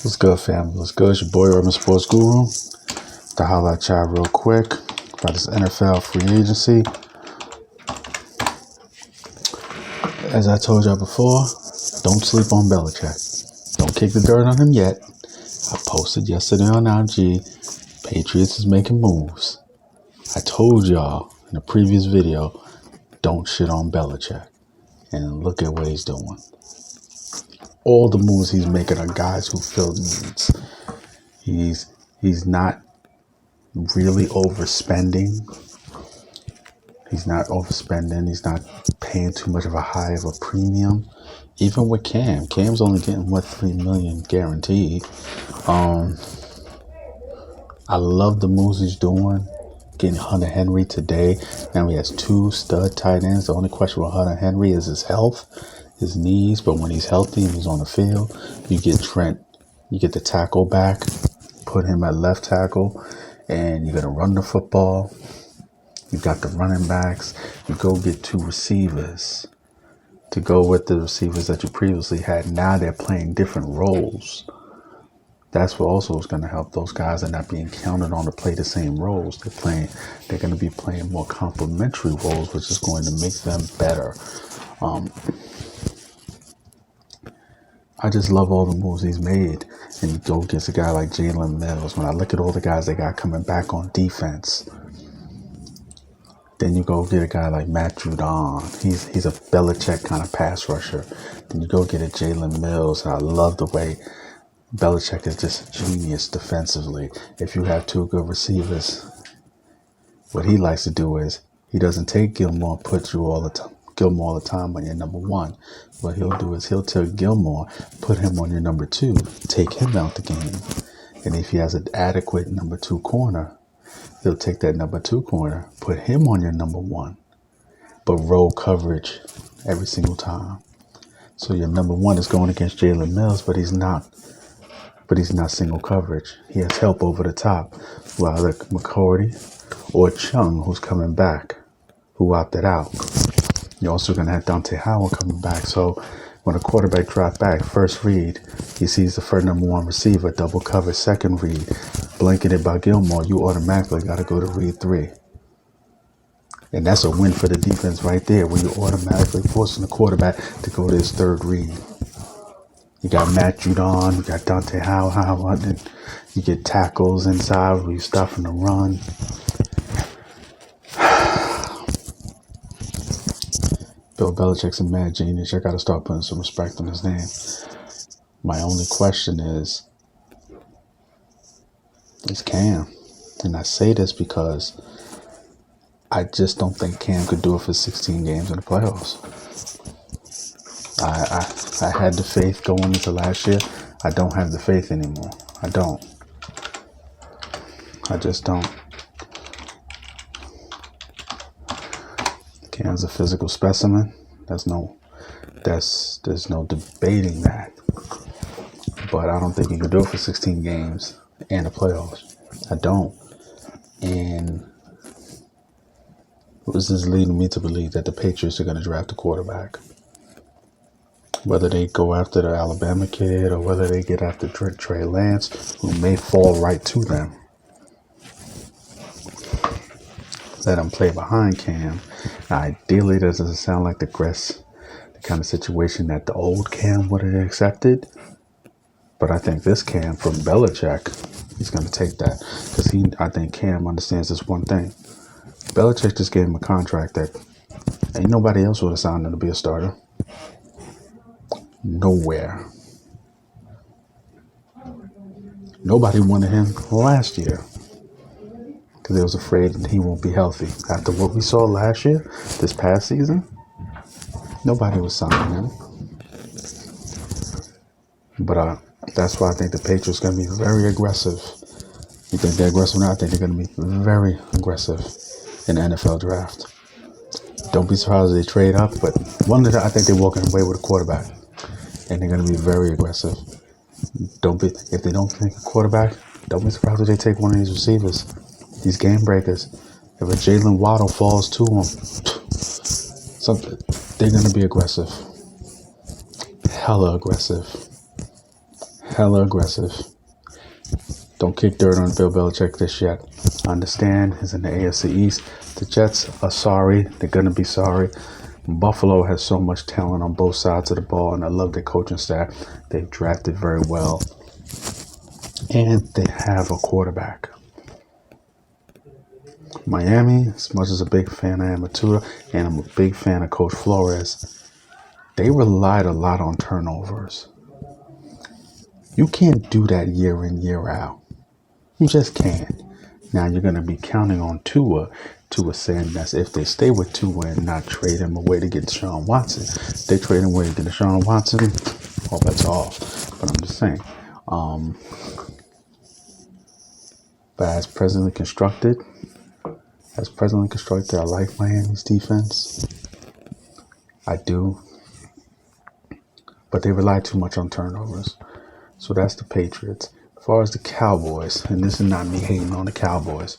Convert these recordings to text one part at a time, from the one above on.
What's good, family? What's good? It's your boy, Urban Sports Guru. To holler at y'all real quick about this NFL free agency. As I told y'all before, don't sleep on Belichick. Don't kick the dirt on him yet. I posted yesterday on IG, Patriots is making moves. I told y'all in a previous video, don't shit on Belichick. And look at what he's doing. All the moves he's making are guys who fill needs. He's not really overspending. He's not overspending. He's not paying too much of a high of a premium. Even with Cam's only getting $3 million guaranteed. I love the moves he's doing. Getting Hunter Henry today. Now he has 2 stud tight ends. The only question with Hunter Henry is his health, his knees. But when he's healthy and he's on the field, you get Trent. You get the tackle back. Put him at left tackle. And you're going to run the football. You got the running backs. You go get 2 receivers to go with the receivers that you previously had. Now they're playing different roles. That's what also is going to help. Those guys are not being counted on to play the same roles. They're going to be playing more complementary roles, which is going to make them better. I just love all the moves he's made. And you go against a guy like Jalen Mills. When I look at all the guys they got coming back on defense, then you go get a guy like Matt Judon. He's a Belichick kind of pass rusher. Then you go get a Jalen Mills. And I love the way Belichick is just genius defensively. If you have 2 good receivers, what he likes to do is he doesn't take Gilmore and put you all the time on your number 1. What he'll do is he'll take Gilmore, put him on your number 2, take him out the game. And if he has an adequate number 2 corner, he'll take that number 2 corner, put him on your number 1, but roll coverage every single time. So your number 1 is going against Jalen Mills, but he's not single coverage. He has help over the top, while like McCourty or Chung, who's coming back, who opted out. You're also going to have Dante Howard coming back. So when a quarterback drops back, first read, he sees the first number 1 receiver, double cover, second read, blanketed by Gilmore, you automatically got to go to read 3. And that's a win for the defense right there, where you're automatically forcing the quarterback to go to his 3rd read. You got Matt Judon, you got Dante Howard, and you get tackles inside where you're stopping the run. Bill Belichick's a mad genius. I got to start putting some respect on his name. My only question is Cam. And I say this because I just don't think Cam could do it for 16 games in the playoffs. I had the faith going into last year. I don't have the faith anymore. I don't. I just don't. Cam's a physical specimen. There's no debating that. But I don't think he could do it for 16 games and the playoffs. I don't. And this is leading me to believe that the Patriots are going to draft a quarterback. Whether they go after the Alabama kid or whether they get after Trey Lance, who may fall right to them. Let him play behind Cam. Now, ideally, this doesn't sound like the kind of situation that the old Cam would have accepted. But I think this Cam from Belichick, he's going to take that. Because I think Cam understands this one thing. Belichick just gave him a contract that ain't nobody else would have signed him to be a starter. Nowhere. Nobody wanted him last year because they was afraid that he won't be healthy. After what we saw last year, this past season, nobody was signing him. But that's why I think the Patriots are going to be very aggressive. You think they're aggressive now? I think they're going to be very aggressive in the NFL draft. Don't be surprised if they trade up, but I think they're walking away with a quarterback. And they're going to be very aggressive. If they don't take a quarterback, don't be surprised if they take one of these receivers, these game breakers. If a Jalen Waddle falls to them, they're going to be aggressive. Hella aggressive. hella aggressive. Don't kick dirt on Bill Belichick this yet. I understand he's in the AFC East. The Jets are sorry. They're going to be sorry. Buffalo has so much talent on both sides of the ball, and I love their coaching staff. They've drafted very well. And they have a quarterback. Miami, as much as a big fan I am of Tua, and I'm a big fan of Coach Flores, they relied a lot on turnovers. You can't do that year in, year out. You just can't. Now you're going to be counting on Tua saying that if they stay with Tua and not trade him away to get Deshaun Watson, they trade him away to get Deshaun Watson, all bets off. But I'm just saying. But as presently constructed, I like Miami's defense. I do. But they rely too much on turnovers. So that's the Patriots. As far as the Cowboys, and this is not me hating on the Cowboys,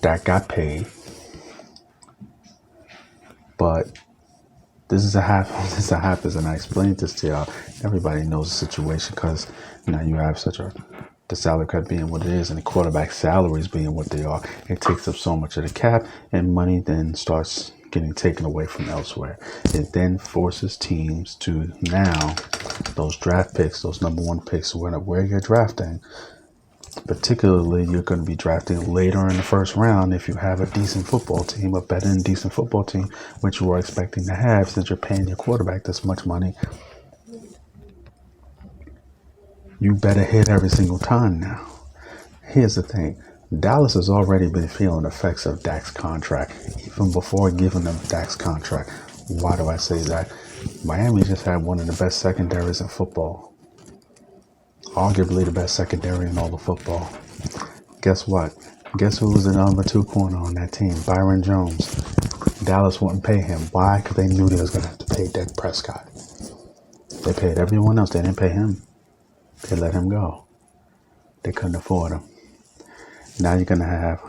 that got paid. But this is a half, and I explained this to y'all. Everybody knows the situation because now you have the salary cap being what it is and the quarterback salaries being what they are. It takes up so much of the cap, and money then starts getting taken away from elsewhere. It then forces teams to now, those draft picks, those number one picks, where you're drafting, particularly you're going to be drafting later in the first round if you have a decent football team, a better than decent football team, which you are expecting to have since you're paying your quarterback this much money. You better hit every single time now. Here's the thing. Dallas has already been feeling the effects of Dak's contract, even before giving them Dak's contract. Why do I say that? Miami just had one of the best secondaries in football. Arguably the best secondary in all of football. Guess what? Guess who was the number 2 corner on that team? Byron Jones. Dallas wouldn't pay him. Why? Because they knew they was going to have to pay Dak Prescott. They paid everyone else. They didn't pay him. They let him go. They couldn't afford him. Now you're going to have...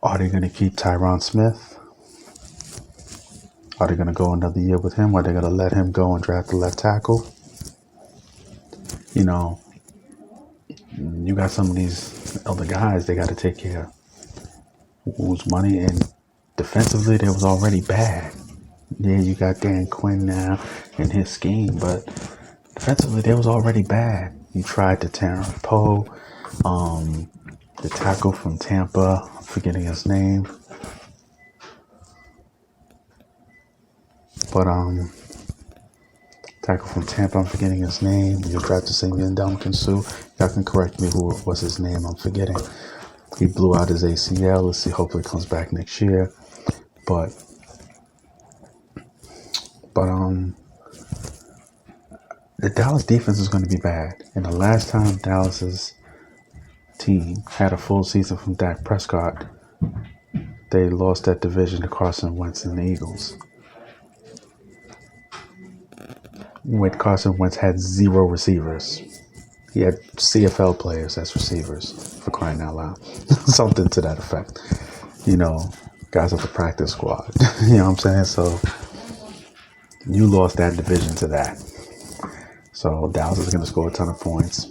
Are they going to keep Tyron Smith? Are they going to go another year with him? Or are they going to let him go and draft the left tackle? You know, you got some of these other guys they got to take care of. Whose money, and defensively they was already bad. Yeah, you got Dan Quinn now and his scheme, but defensively they was already bad. You tried to Terrence Poe, the tackle from Tampa, I'm forgetting his name. But tackle from Tampa, I'm forgetting his name. You tried to say Ndamukong Suh. Y'all can correct me who was his name, I'm forgetting. He blew out his ACL. Let's see, hopefully he comes back next year. But the Dallas defense is going to be bad. And the last time Dallas's team had a full season from Dak Prescott, they lost that division to Carson Wentz and the Eagles. When Carson Wentz had 0 receivers. He had CFL players as receivers, for crying out loud. Something to that effect. You know, guys of the practice squad. You know what I'm saying? So you lost that division to that. So Dallas is going to score a ton of points.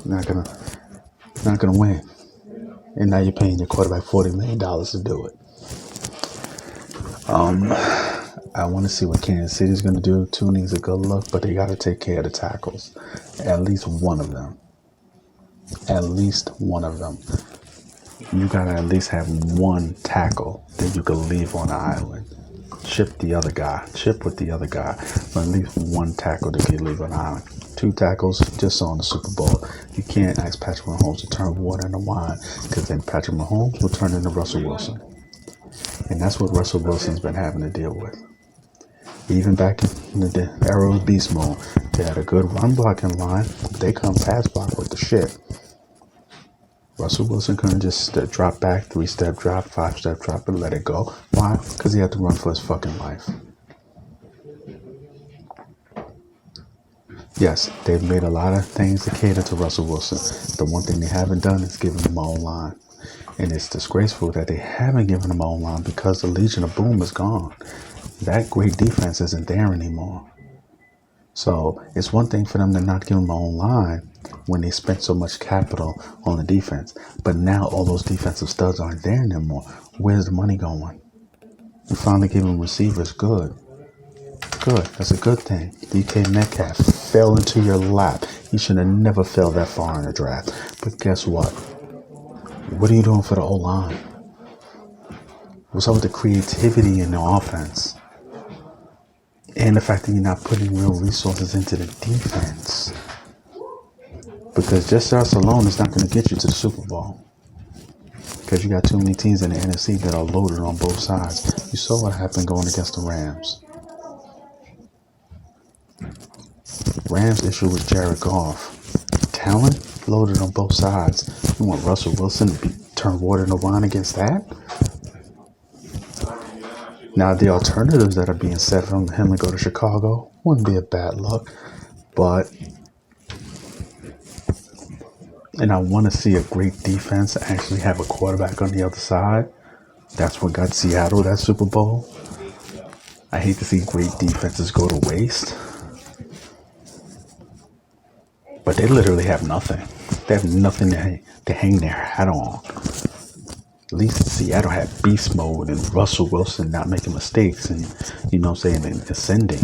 Not gonna win. And now you're paying your quarterback $40 million to do it. I want to see what Kansas City's going to do. Tua needs a good look, but they got to take care of the tackles. At least one of them. You got to at least have one tackle that you can leave on the island. Chip with the other guy. But at least one tackle that you leave on the island. 2 tackles, just saw in the Super Bowl. You can't ask Patrick Mahomes to turn water into wine, because then Patrick Mahomes will turn into Russell Wilson. And that's what Russell Wilson's been having to deal with. Even back in the era of beast mode, they had a good run blocking line. They come pass block with the shit. Russell Wilson couldn't just drop back, 3-step drop, 5-step drop, and let it go. Why? Because he had to run for his fucking life. Yes, they've made a lot of things to cater to Russell Wilson. The one thing they haven't done is given him a O-line. And it's disgraceful that they haven't given him a O-line because the Legion of Boom is gone. That great defense isn't there anymore. So it's one thing for them to not give them their own line when they spent so much capital on the defense. But now all those defensive studs aren't there anymore. Where's the money going? You finally give them receivers. Good. Good. That's a good thing. DK Metcalf fell into your lap. He should have never fell that far in the draft. But guess what? What are you doing for the O-line? What's up with the creativity in the offense? And the fact that you're not putting real resources into the defense. Because just us alone is not going to get you to the Super Bowl. Because you got too many teams in the NFC that are loaded on both sides. You saw what happened going against the Rams. Rams' issue was Jared Goff. Talent loaded on both sides. You want Russell Wilson to turn water into wine against that? Now, the alternatives that are being set from him to go to Chicago wouldn't be a bad look. But, and I want to see a great defense actually have a quarterback on the other side. That's what got Seattle that Super Bowl. I hate to see great defenses go to waste. But they literally have nothing. They have nothing to hang their hat on. At least Seattle had beast mode and Russell Wilson not making mistakes and, you know what I'm saying, and ascending.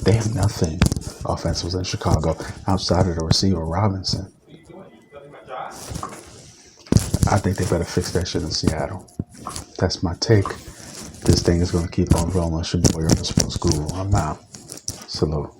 They have nothing offensively in Chicago outside of the receiver Robinson. I think they better fix that shit in Seattle. That's my take. This thing is going to keep on rolling. It's your boy, Urban Sports Guru. I'm out. Salute.